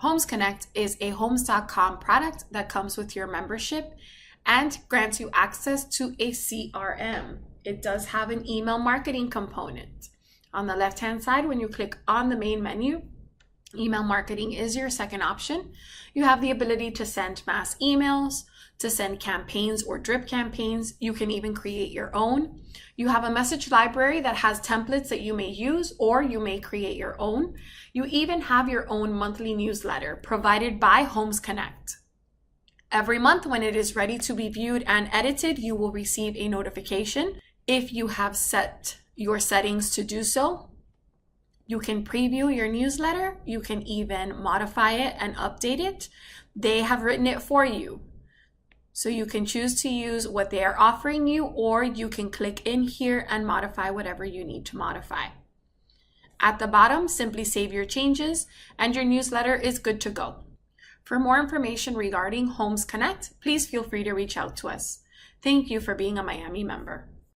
Homes Connect is a Homes.com product that comes with your membership and grants you access to a CRM. It does have an email marketing component. On the left-hand side, when you click on the main menu, email marketing is your second option. You have the ability to send mass emails, to send campaigns or drip campaigns. You can even create your own. You have a message library that has templates that you may use, or you may create your own. You even have your own monthly newsletter provided by Homes Connect. Every month when it is ready to be viewed and edited, you will receive a notification. If you have set your settings to do so, you can preview your newsletter. You can even modify it and update it. They have written it for you. So you can choose to use what they are offering you, or you can click in here and modify whatever you need to modify. At the bottom, simply save your changes and your newsletter is good to go. For more information regarding Homes Connect, please feel free to reach out to us. Thank you for being a Miami member.